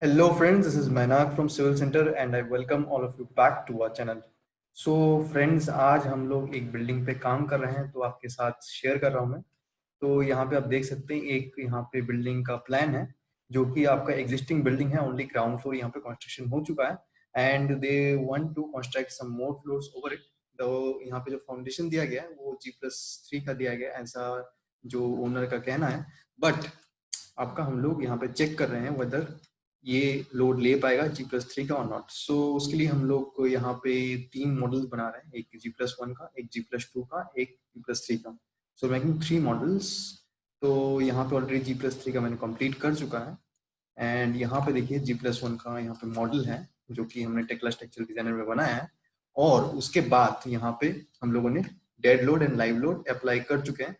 Hello friends, this is Mainak from Civil Center and I welcome all of you back to our channel. So friends, आज हम लोग एक building पे काम कर रहे हैं तो आपके साथ शेयर कर रहा हूँ मैं। तो यहाँ पे आप देख सकते हैं एक यहाँ पे बिल्डिंग का प्लान है जो कि आपका एग्जिस्टिंग बिल्डिंग है, ओनली ग्राउंड फ्लोर यहाँ पे कंस्ट्रक्शन हो चुका है and they want to construct some more floors over it. तो यहाँ पे जो फाउंडेशन दिया गया है वो G+3 का दिया गया है, ऐसा जो ओनर का कहना है। बट आपका हम लोग यहाँ पे चेक कर रहे हैं वेदर ये लोड ले पाएगा G+3 का और नॉट। सो उसके लिए हम लोग को यहाँ पे 3 मॉडल्स बना रहे हैं, एक G+1 का, एक G+2 का, एक G+3 का। So making 3 models. तो यहाँ पे ऑलरेडी G+3 का मैंने कंप्लीट कर चुका है एंड यहाँ पे देखिए G+1 का यहाँ पे मॉडल है जो कि हमने टेक्ला स्ट्रक्चरल डिजाइनर में बनाया है। और उसके बाद यहाँ पे हम लोगों ने dead load and live load apply कर चुके हैं।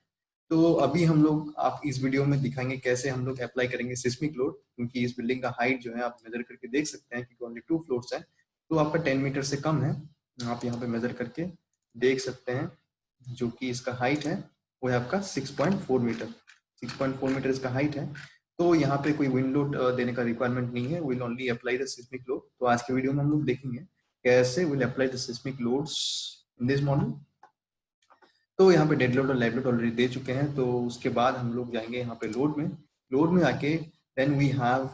तो अभी हम लोग आप इस वीडियो में दिखाएंगे कैसे हम लोग अप्लाई करेंगे सिस्मिक लोड, क्योंकि इस बिल्डिंग का हाइट जो है आप मेजर करके देख सकते हैं क्योंकि ओनली 2 फ्लोर्स है तो आपका 10 मीटर से कम है। आप यहाँ पे मेजर करके देख सकते हैं जो कि इसका हाइट है वो है आपका 6.4 मीटर। 6.4 मीटर इसका हाइट है। तो यहाँ पे कोई विंड लोड देने का रिक्वायरमेंट नहीं है, will only apply the seismic load. तो आज के वीडियो में हम लोग देखेंगे कैसे will apply the seismic loads in this model. तो यहाँ पे डेड लोड और लाइव लोड ऑलरेडी दे चुके हैं। तो उसके बाद हम लोग जाएंगे यहाँ पे लोड में आके then we have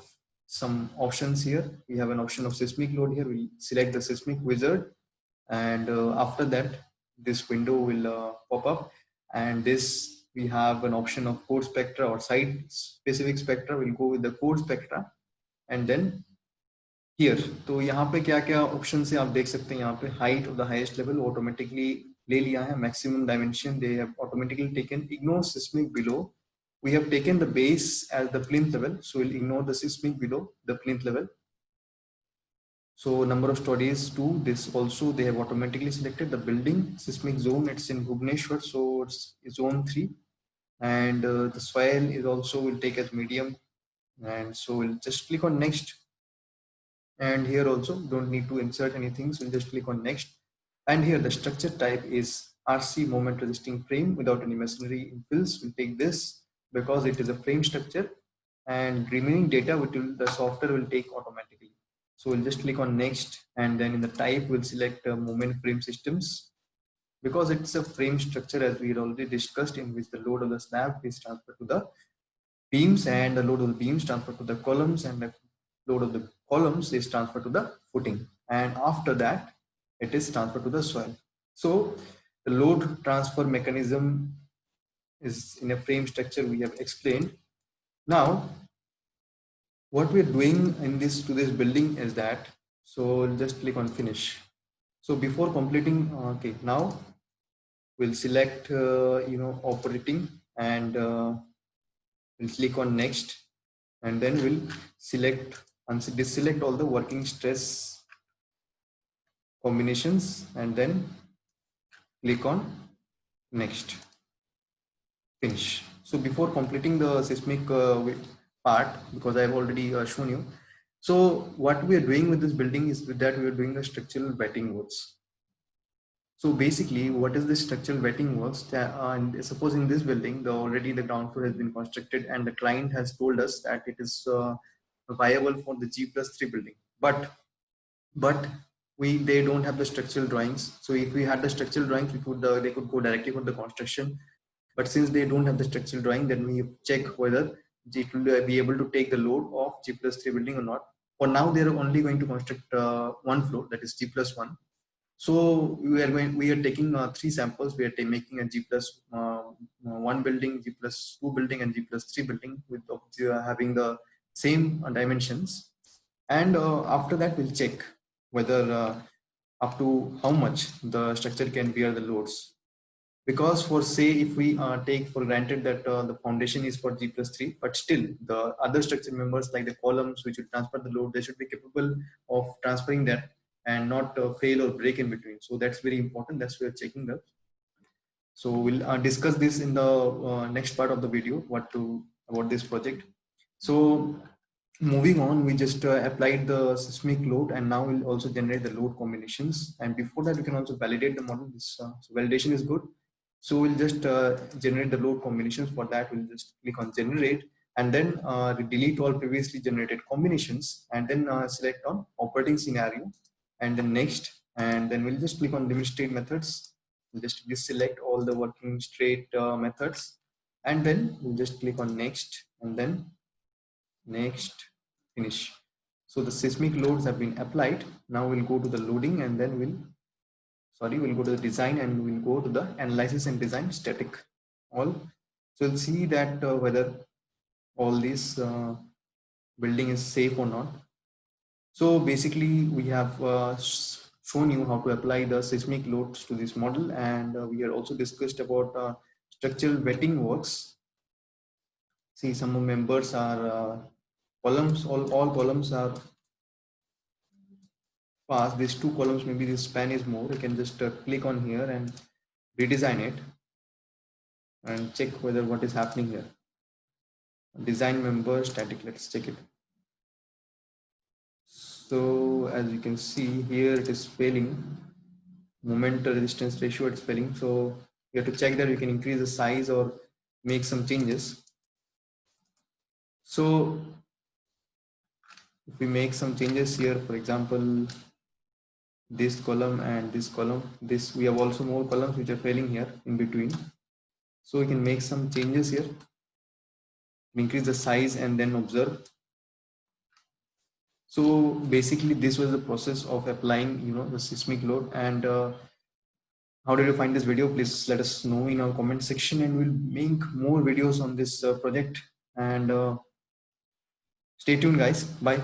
some options here. We have an option of seismic load here. We'll select the seismic wizard and after that this window will pop up and this we have an option of code spectra or site specific spectra. We'll go with the code spectra and then here तो यहाँ पे क्या क्या option है आप देख सकते हैं। यहाँ पे height of the highest level automatically ले लिया है, maximum dimension they have automatically taken, ignore seismic below. We have taken the base as the plinth level, so we'll ignore the seismic below the plinth level. So number of stories 2, this also they have automatically selected the building seismic zone, it's in Bhubaneswar, so it's zone 3 and the soil is also will take as medium and so we'll just click on next. And here also don't need to insert anything, so we'll just click on next. And here the structure type is RC moment resisting frame without any masonry infills. We'll take this because it is a frame structure and remaining data the software will take automatically. So we'll just click on next and then in the type we'll select moment frame systems because it's a frame structure as we had already discussed, in which the load of the slab is transferred to the beams and the load of the beams transferred to the columns and the load of the columns is transferred to the footing, and after that it is transferred to the soil. So the load transfer mechanism is in a frame structure we have explained. Now what we are doing in this building is that, so just click on finish. So before completing, okay, now we'll select operating and we'll click on next and then we'll select and deselect all the working stress combinations and then click on next, finish. So before completing the seismic part, because I've already shown you, so what we are doing with this building is with that we are doing the structural wetting works. So basically what is the structural wetting works, and suppose in this building already the ground floor has been constructed and the client has told us that it is viable for the G+3 building, but they don't have the structural drawings. So if we had the structural drawings, we could they could go directly for the construction, but since they don't have the structural drawing, then we check whether it will be able to take the load of G+3 building or not. For now they are only going to construct one floor, that is G+1. So we are taking 3 samples. We are making a G+1 building, G+2 building and G+3 building with having the same dimensions, and after that we'll check whether up to how much the structure can bear the loads. Because for say if we take for granted that the foundation is for G+3, but still the other structure members like the columns which will transfer the load, they should be capable of transferring that and not fail or break in between. So that's very important, that's why we're checking that. So we'll discuss this in the next part of the video, about this project. So moving on, we just applied the seismic load and now we'll also generate the load combinations, and before that we can also validate the model. This so validation is good, so we'll just generate the load combinations. For that we'll just click on generate and then delete all previously generated combinations, and then select on operating scenario, and then next, and then we'll just click on limit state methods. We'll just deselect all the working state methods, and then we'll just click on next, and then next, finish. So the seismic loads have been applied. Now we'll go to the loading, and then we'll go to the design, and we'll go to the analysis and design static all. So we'll see that whether all this building is safe or not. So basically we have shown you how to apply the seismic loads to this model, and we have also discussed about structural vetting works. See, some members are columns, all columns are passed. These two columns, maybe this span is more. You can just click on here and redesign it and check whether what is happening here. Design member static, let's check it. So as you can see here, it is failing. Moment to resistance ratio, it's failing. So you have to check that you can increase the size or make some changes. So if we make some changes here, for example, this column and this column, this, we have also more columns which are failing here in between. So we can make some changes here, increase the size, and then observe. So basically this was the process of applying, the seismic load. And how did you find this video? Please let us know in our comment section, and we'll make more videos on this project. And stay tuned, guys. Bye.